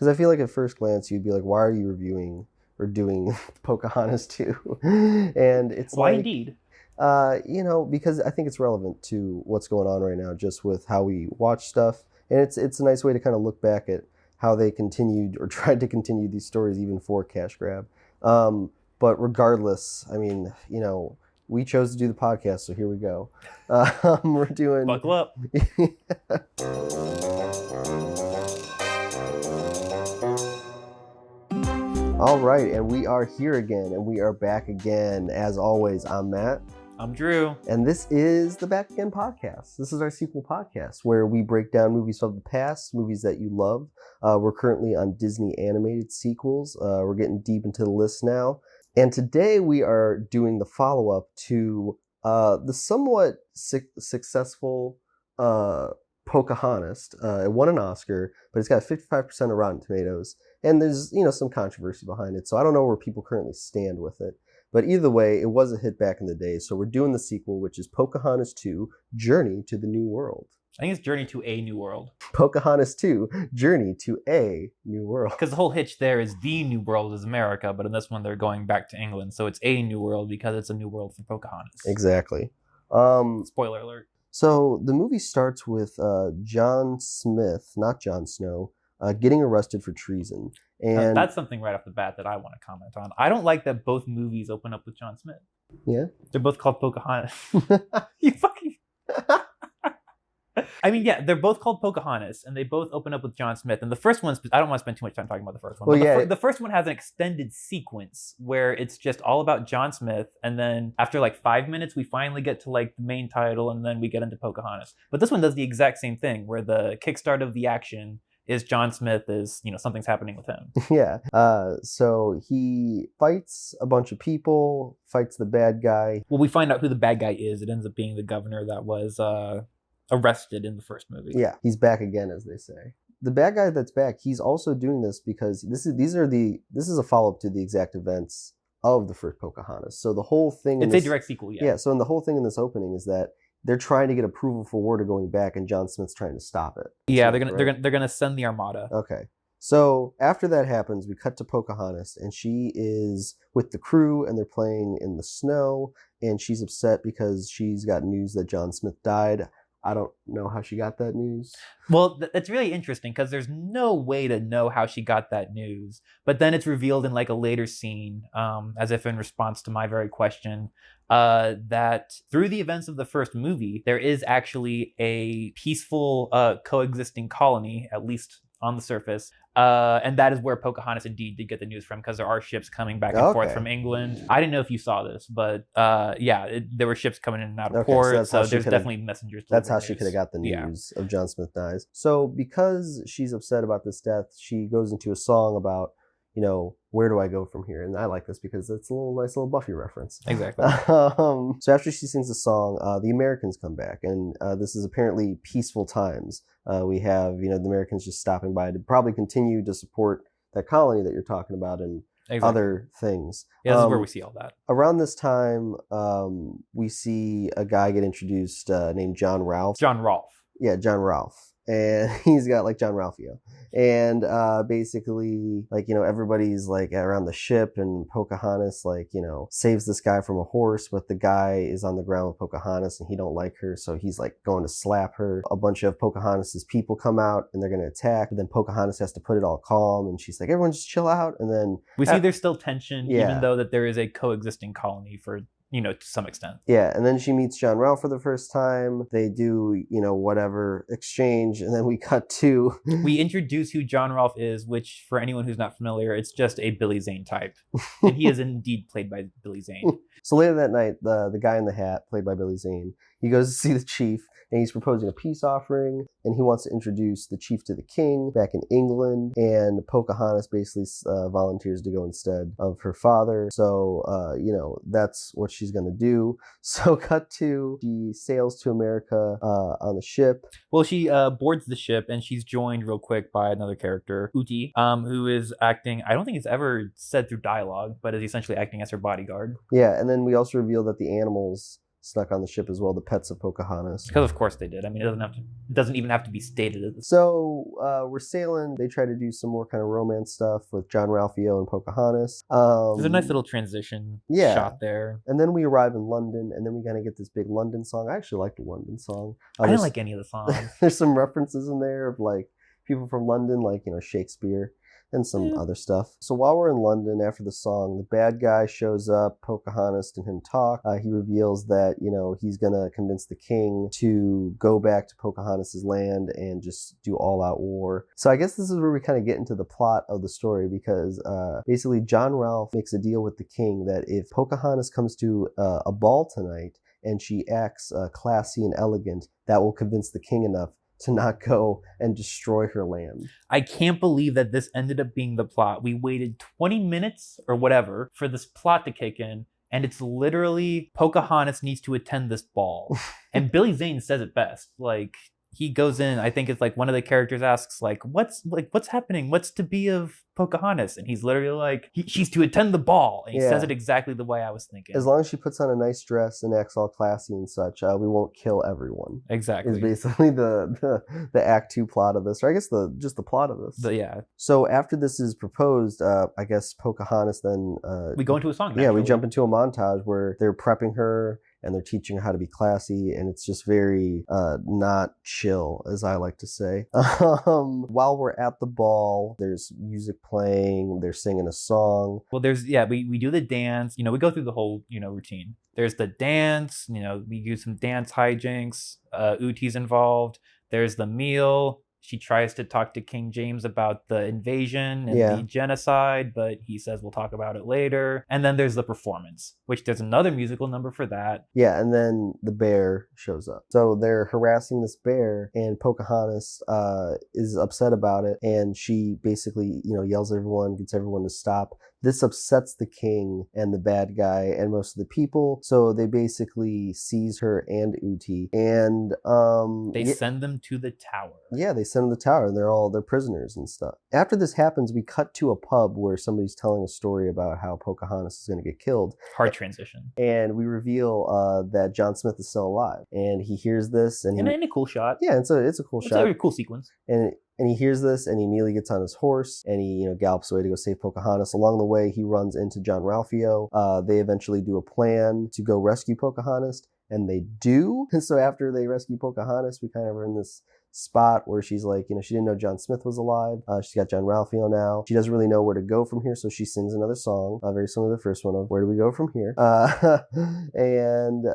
Because I feel like at first glance you'd be like, why are you reviewing or doing Pocahontas 2? And it's Why like, indeed? because I think it's relevant to what's going on right now, just with how we watch stuff, and it's a nice way to kind of look back at how they continued or tried to continue these stories even for cash grab. But regardless, I mean, we chose to do the podcast, so here we go. We're doing. Buckle up. All right, and we are here again, and we are back again. As always, I'm Matt. I'm Drew. And this is the Back Again podcast. This is our sequel podcast where we break down movies from the past, movies that you love. We're currently on Disney animated sequels. We're getting deep into the list now. And today we are doing the follow-up to the somewhat successful Pocahontas. It won an Oscar, but it's got 55% of Rotten Tomatoes. And there's, some controversy behind it. So I don't know where people currently stand with it. But either way, it was a hit back in the day. So we're doing the sequel, which is Pocahontas 2, Journey to the New World. I think it's Journey to a New World. Pocahontas 2, Journey to a New World. Because the whole hitch there is the New World is America, but in this one they're going back to England. So it's a New World because it's a new world for Pocahontas. Exactly. Spoiler alert. So the movie starts with John Smith, not Jon Snow, getting arrested for treason. And that's something right off the bat that I want to comment on. I don't like that both movies open up with John Smith. Yeah? They're both called Pocahontas. You fucking... I mean, yeah, they're both called Pocahontas, and they both open up with John Smith. And the first one, I don't want to spend too much time talking about the first one. Well, but the first one has an extended sequence where it's just all about John Smith, and then after like 5 minutes, we finally get to like the main title, and then we get into Pocahontas. But this one does the exact same thing, where the kickstart of the action is John Smith is, something's happening with him. Yeah. So he fights a bunch of people, fights the bad guy. Well, we find out who the bad guy is. It ends up being the governor that was arrested in the first movie. Yeah, he's back again, as they say. The bad guy that's back, he's also doing this because this is a follow-up to the exact events of the first Pocahontas. So the whole thing... It's a direct sequel, yeah. Yeah, so the whole thing in this opening is that they're trying to get approval for Warder going back, and John Smith's trying to stop it. Yeah, they're gonna send the Armada. Okay. So after that happens, we cut to Pocahontas, and she is with the crew, and they're playing in the snow, and she's upset because she's got news that John Smith died. I don't know how she got that news. Well, that's really interesting because there's no way to know how she got that news. But then it's revealed in like a later scene, as if in response to my very question, that through the events of the first movie, there is actually a peaceful coexisting colony, at least on the surface. And that is where Pocahontas indeed did get the news from, because there are ships coming back and forth from England. I didn't know if you saw this, but there were ships coming in and out of port, so there's definitely messengers. That's how she could have got the news of John Smith dies. So because she's upset about this death, she goes into a song about, where do I go from here? And I like this because it's a nice little Buffy reference. Exactly. So after she sings the song, the Americans come back, and this is apparently peaceful times. We have, the Americans just stopping by to probably continue to support that colony that you're talking about and other things. Yeah, this is where we see all that. Around this time, we see a guy get introduced named John Ralph. John Rolfe. Yeah, John Ralph. And he's got like John Ralphio. And basically, everybody's like around the ship, and Pocahontas, saves this guy from a horse, but the guy is on the ground with Pocahontas and he don't like her, so he's like going to slap her. A bunch of Pocahontas's people come out and they're going to attack, but then Pocahontas has to put it all calm, and she's like, everyone just chill out. And then we see there's still tension, even though that there is a coexisting colony for to some extent. Yeah, and then she meets John Ralph for the first time. They do, whatever exchange, and then we cut to... We introduce who John Ralph is, which, for anyone who's not familiar, it's just a Billy Zane type. And he is indeed played by Billy Zane. So later that night, the guy in the hat, played by Billy Zane, he goes to see the chief, and he's proposing a peace offering, and he wants to introduce the chief to the king back in England, and Pocahontas basically volunteers to go instead of her father. So, that's what she's going to do. So cut to, she sails to America on the ship. Well, she boards the ship, and she's joined real quick by another character, Uti, who is acting, I don't think it's ever said through dialogue, but is essentially acting as her bodyguard. Yeah, and then we also reveal that the animals snuck on the ship as well, the pets of Pocahontas. Because of course they did. I mean, it doesn't even have to be stated at this. So we're sailing. They try to do some more kind of romance stuff with John Ralphio and Pocahontas. There's a nice little transition shot there. And then we arrive in London, and then we kind of get this big London song. I actually like the London song. I didn't like any of the songs. There's some references in there of like people from London, like, you know, Shakespeare and some other stuff. So while we're in London, after the song, the bad guy shows up. Pocahontas and him talk. He reveals that, you know, he's gonna convince the king to go back to Pocahontas' land and just do all-out war. So I guess this is where we kind of get into the plot of the story, because basically John Ralph makes a deal with the king that if Pocahontas comes to a ball tonight and she acts classy and elegant, that will convince the king enough to not go and destroy her land. I can't believe that this ended up being the plot. We waited 20 minutes or whatever for this plot to kick in, and it's literally Pocahontas needs to attend this ball. And Billy Zane says it best. Like, he goes in, I think it's like one of the characters asks, like, what's happening? What's to be of Pocahontas? And he's literally like, she's to attend the ball. And he says it exactly the way I was thinking. As long as she puts on a nice dress and acts all classy and such, we won't kill everyone. Exactly. Is basically the Act 2 plot of this, or I guess just the plot of this. Yeah. So after this is proposed, I guess Pocahontas then... we go into a song. Yeah, we jump into a montage where they're prepping her and they're teaching her how to be classy, and it's just very not chill, as I like to say. While we're at the ball, there's music playing, they're singing a song. Well, we do the dance, you know, we go through the whole, you know, routine. There's the dance, you know, we do some dance hijinks, Uti's involved. There's the meal. She tries to talk to King James about the invasion and the genocide, but he says we'll talk about it later. And then there's the performance, which there's another musical number for that. Yeah, and then the bear shows up. So they're harassing this bear, and Pocahontas is upset about it, and she basically, you know, yells at everyone, gets everyone to stop. This upsets the king and the bad guy and most of the people, so they basically seize her and Uti, and they send them to the tower. Yeah, they send them to the tower, and they're prisoners and stuff. After this happens, we cut to a pub where somebody's telling a story about how Pocahontas is going to get killed. Hard transition. And we reveal that John Smith is still alive, and he hears this, and in a cool shot. Yeah, it's a cool shot. It's a cool sequence. And he hears this, and he immediately gets on his horse, and he, you know, gallops away to go save Pocahontas. Along the way, he runs into John Ralphio. They eventually do a plan to go rescue Pocahontas, and they do. And so after they rescue Pocahontas, we kind of are in this spot where she's like, you know, she didn't know John Smith was alive. She's got John Ralphio now. She doesn't really know where to go from here, so she sings another song, very similar to the first one of Where Do We Go From Here? And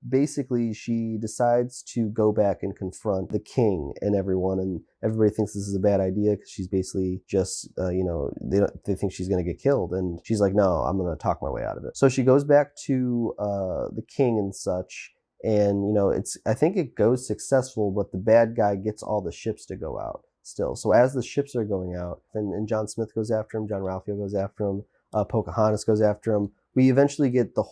basically she decides to go back and confront the king and everyone, and everybody thinks this is a bad idea because she's basically just, you know, they think she's going to get killed, and she's like, no, I'm going to talk my way out of it. So she goes back to the king and such, and, you know, I think it goes successful, but the bad guy gets all the ships to go out still. So as the ships are going out, and John Smith goes after him, John Ralphio goes after him, Pocahontas goes after him, we eventually get the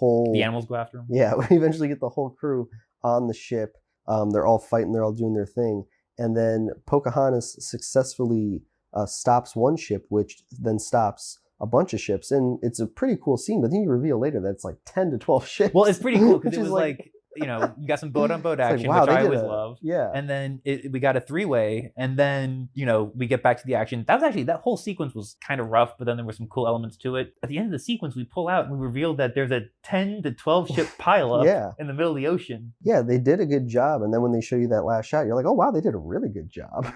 animals go after him? Yeah, we eventually get the whole crew on the ship. They're all fighting, they're all doing their thing. And then Pocahontas successfully stops one ship, which then stops a bunch of ships. And it's a pretty cool scene, but then you reveal later that it's like 10 to 12 ships. Well, it's pretty cool because it was like, you know, you got some boat-on-boat action, like, wow, which I always love. Yeah. And then we got a three-way, and then, you know, we get back to the action. That whole sequence was kind of rough, but then there were some cool elements to it. At the end of the sequence, we pull out and we reveal that there's a 10 to 12 ship pileup in the middle of the ocean. Yeah, they did a good job. And then when they show you that last shot, you're like, oh, wow, they did a really good job.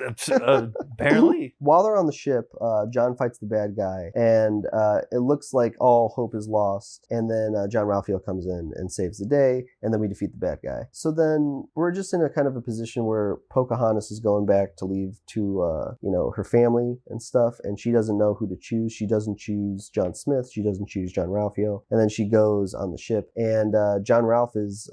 Apparently. While they're on the ship, John fights the bad guy, and it looks like all hope is lost. And then John Ralphio comes in and saves the day, and then we defeat the bad guy. So then we're just in a kind of a position where Pocahontas is going back to leave to, you know, her family and stuff, and she doesn't know who to choose. She doesn't choose John Smith. She doesn't choose John Ralphio. And then she goes on the ship, and John Ralph is,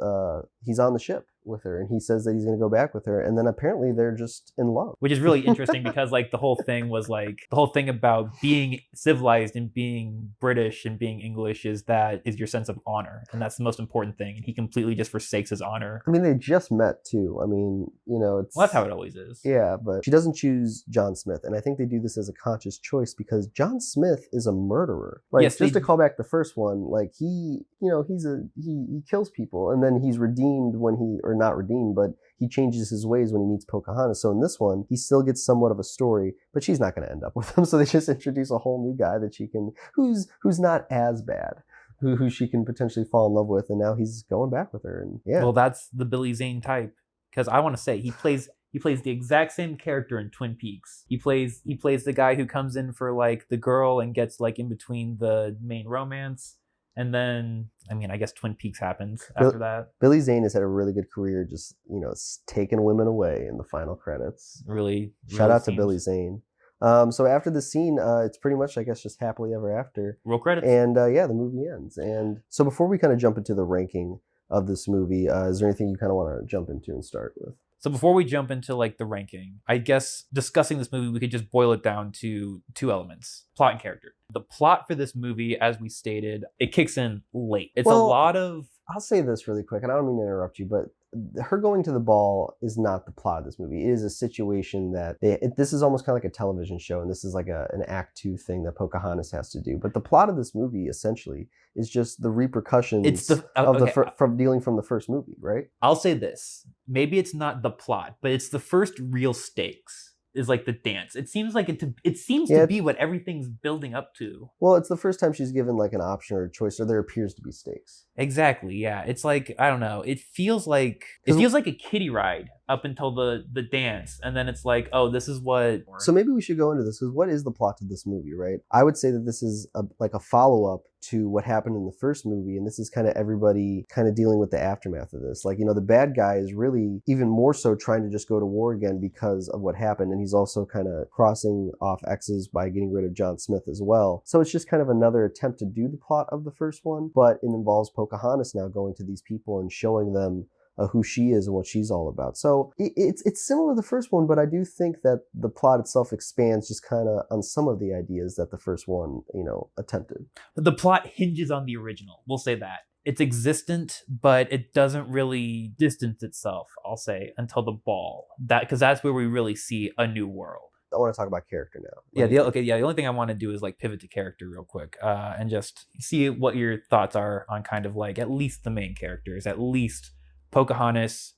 he's on the ship with her, and he says that he's going to go back with her, and then apparently they're just in love. Which is really interesting because like the whole thing was like the whole thing about being civilized and being British and being English is your sense of honor, and that's the most important thing. And he completely just forsakes his honor. I mean, they just met too. I mean, it's well, that's how it always is. Yeah, but she doesn't choose John Smith, and I think they do this as a conscious choice because John Smith is a murderer. Like, yes, just to call back the first one, like he kills people, and then he's redeemed not redeemed, but he changes his ways when he meets Pocahontas. So in this one, he still gets somewhat of a story, but she's not going to end up with him. So they just introduce a whole new guy that she can, who's not as bad, who she can potentially fall in love with, and now he's going back with her. And yeah, well, that's the Billy Zane type, because I want to say he plays the exact same character in Twin Peaks. He plays the guy who comes in for like the girl and gets like in between the main romance. And then, I mean, I guess Twin Peaks happens after that. Billy Zane has had a really good career, just, taking women away in the final credits. Really Shout out to Billy Zane. So after the scene, it's pretty much, I guess, just happily ever after. Roll credits. And the movie ends. And so before we kind of jump into the ranking of this movie, is there anything you kind of want to jump into and start with? So before we jump into like the ranking, I guess discussing this movie, we could just boil it down to two elements: plot and character. The plot for this movie, as we stated, it kicks in late. It's a lot of... I'll say this really quick, and I don't mean to interrupt you, but her going to the ball is not the plot of this movie. It is a situation that this is almost kind of like a television show, and this is like an Act 2 thing that Pocahontas has to do. But the plot of this movie essentially is just the repercussions from dealing from the first movie, right? I'll say this. Maybe it's not the plot, but it's the first real stakes. Is like the dance. It seems like it seems to be what everything's building up to. Well, it's the first time she's given like an option or a choice, or there appears to be stakes. Exactly. Yeah. It's like, I don't know. It feels like a kiddie ride up until the dance, and then it's like, oh, this is what. So maybe we should go into this, because what is the plot of this movie, right? I would say that this is a follow-up to what happened in the first movie, and this is kind of everybody kind of dealing with the aftermath of this. Like, the bad guy is really even more so trying to just go to war again because of what happened, and he's also kind of crossing off X's by getting rid of John Smith as well. So it's just kind of another attempt to do the plot of the first one, but it involves Pocahontas now going to these people and showing them who she is and what she's all about. So it's similar to the first one, but I do think that the plot itself expands just kind of on some of the ideas that the first one, attempted. The plot hinges on the original. We'll say that. It's existent, but it doesn't really distance itself, I'll say, until the ball. Because that's where we really see a new world. I want to talk about character now. The only thing I want to do is like pivot to character real quick, and just see what your thoughts are on kind of like at least the main characters, at least Pocahontas,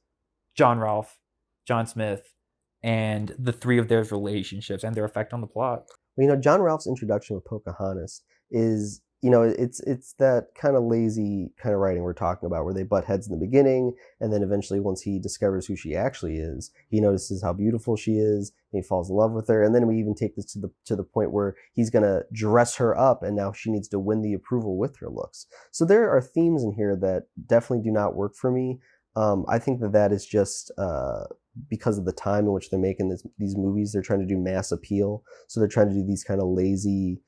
John Rolfe, John Smith, and the three of their relationships and their effect on the plot. Well, John Rolfe's introduction with Pocahontas is, it's that kind of lazy kind of writing we're talking about, where they butt heads in the beginning, and then eventually once he discovers who she actually is, he notices how beautiful she is, and he falls in love with her. And then we even take this to the point where he's going to dress her up, and now she needs to win the approval with her looks. So there are themes in here that definitely do not work for me. I think that is just because of the time in which they're making these movies. They're trying to do mass appeal. So they're trying to do these kind of lazy,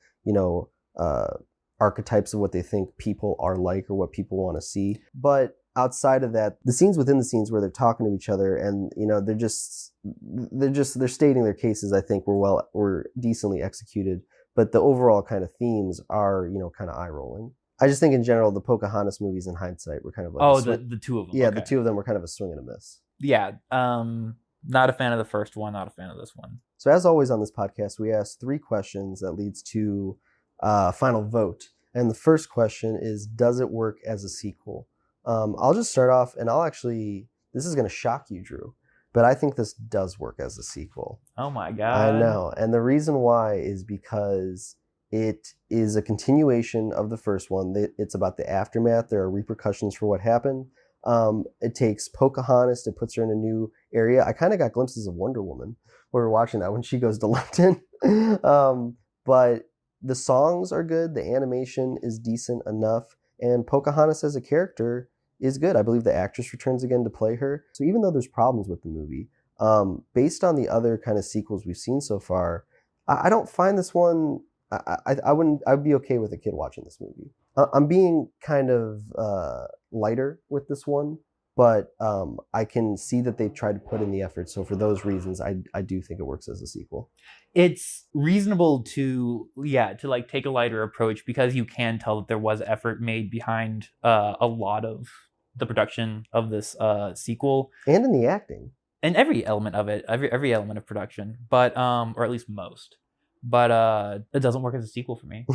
archetypes of what they think people are like or what people want to see. But outside of that, the scenes within the scenes where they're talking to each other and, they're stating their cases, I think were decently executed. But the overall kind of themes are, kind of eye-rolling. I just think in general, the Pocahontas movies in hindsight were kind of like... the two of them. Yeah, okay. The two of them were kind of a swing and a miss. Yeah, not a fan of the first one, not a fan of this one. So as always on this podcast, we ask 3 questions that leads to a final vote. And the first question is, does it work as a sequel? I'll just start off, and this is going to shock you, Drew, but I think this does work as a sequel. Oh my God. I know. And the reason why is because it is a continuation of the first one. It's about the aftermath. There are repercussions for what happened. It takes Pocahontas, it puts her in a new area. I kind of got glimpses of Wonder Woman when we were watching that when she goes to London. But the songs are good. The animation is decent enough. And Pocahontas as a character is good. I believe the actress returns again to play her. So even though there's problems with the movie, based on the other kind of sequels we've seen so far, I don't find this one... I'd be okay with a kid watching this movie. I'm being kind of lighter with this one but I can see that they've tried to put in the effort. So for those reasons, I do think it works as a sequel. It's reasonable to like take a lighter approach because you can tell that there was effort made behind a lot of the production of this sequel And in the acting. and every element of it, every element of production, but or at least most. But it doesn't work as a sequel for me.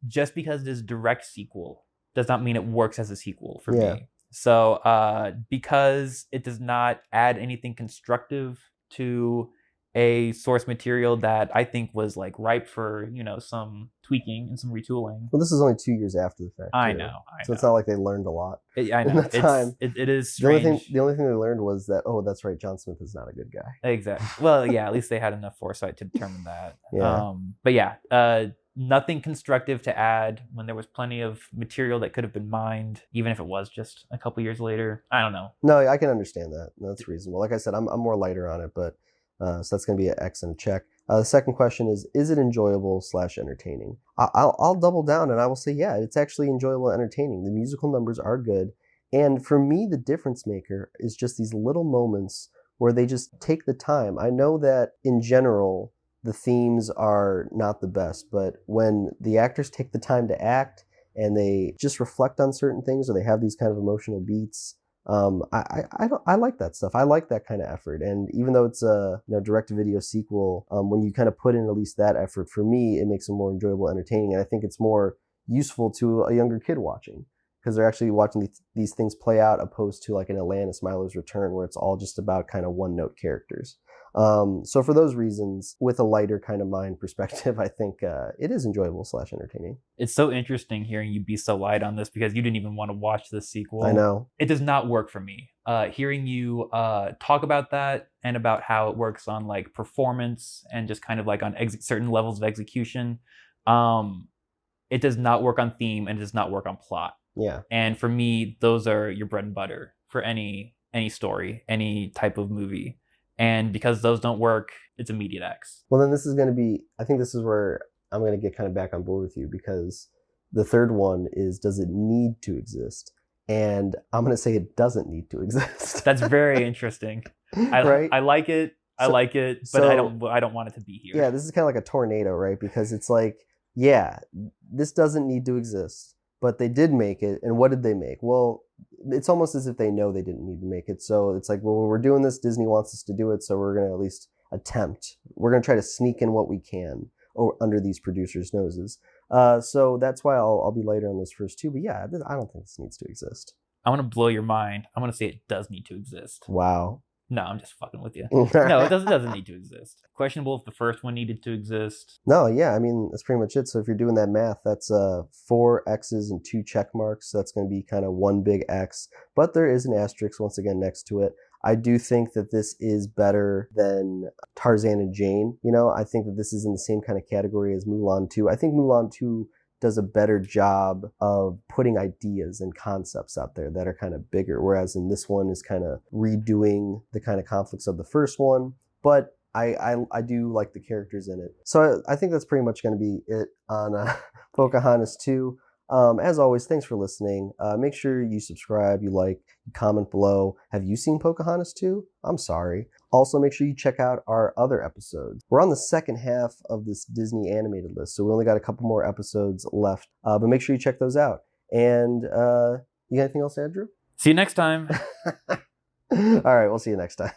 Just because it is a direct sequel does not mean it works as a sequel for me. So because it does not add anything constructive to a source material that I think was like ripe for, some tweaking and some retooling. Well, this is only 2 years after the fact. I know. So it's not like they learned a lot. I know. In that time. It is strange. The only thing they learned was that, oh, that's right, John Smith is not a good guy. Exactly. Well, yeah, at least they had enough foresight to determine that. Yeah. But yeah, nothing constructive to add when there was plenty of material that could have been mined, even if it was just a couple years later. I don't know. No, I can understand that. That's reasonable. Like I said, I'm more lighter on it, but so that's going to be an X and a check. The second question is it enjoyable / entertaining? I'll double down and I will say, yeah, it's actually enjoyable and entertaining. The musical numbers are good. And for me, the difference maker is just these little moments where they just take the time. I know that in general, the themes are not the best, but when the actors take the time to act and they just reflect on certain things or they have these kind of emotional beats, I like that stuff. I like that kind of effort. And even though it's a direct-to-video sequel, when you kind of put in at least that effort, for me, it makes it more enjoyable, entertaining, and I think it's more useful to a younger kid watching because they're actually watching these things play out opposed to like an Atlantis Milo's Return where it's all just about kind of one-note characters. So for those reasons, with a lighter kind of mind perspective, I think it is enjoyable / entertaining. It's so interesting hearing you be so light on this because you didn't even want to watch this sequel. I know. It does not work for me. Hearing you talk about that and about how it works on like performance and just kind of like on certain levels of execution, it does not work on theme and it does not work on plot. Yeah. And for me, those are your bread and butter for any story, any type of movie. And because those don't work, it's immediate X. Well, then this is going to be, I think this is where I'm going to get kind of back on board with you because the third one is, does it need to exist? And I'm going to say it doesn't need to exist. That's very interesting. Right? I like it. I like it, but I don't want it to be here. Yeah, this is kind of like a tornado, right? Because it's like, yeah, this doesn't need to exist, but they did make it. And what did they make? Well, it's almost as if they know they didn't need to make it. So it's like, well, we're doing this, Disney wants us to do it, so we're going to at least attempt. We're going to try to sneak in what we can under these producers' noses. So that's why I'll be lighter on those first two. But yeah, I don't think this needs to exist. I want to blow your mind. I want to say it does need to exist. Wow. No, I'm just fucking with you. No, it doesn't need to exist. Questionable if the first one needed to exist. No, yeah, I mean, that's pretty much it. So if you're doing that math, that's 4 X's and 2 check marks. So that's going to be kind of one big X. But there is an asterisk once again next to it. I do think that this is better than Tarzan and Jane. I think that this is in the same kind of category as Mulan 2. I think Mulan 2 does a better job of putting ideas and concepts out there that are kind of bigger, whereas in this one is kind of redoing the kind of conflicts of the first one. But I do like the characters in it. So I think that's pretty much going to be it on Pocahontas 2. As always, thanks for listening. Make sure you subscribe, you like, you comment below. Have you seen Pocahontas 2? I'm sorry. Also, make sure you check out our other episodes. We're on the second half of this Disney animated list, so we only got a couple more episodes left. But make sure you check those out. And you got anything else, Andrew? See you next time. All right, we'll see you next time.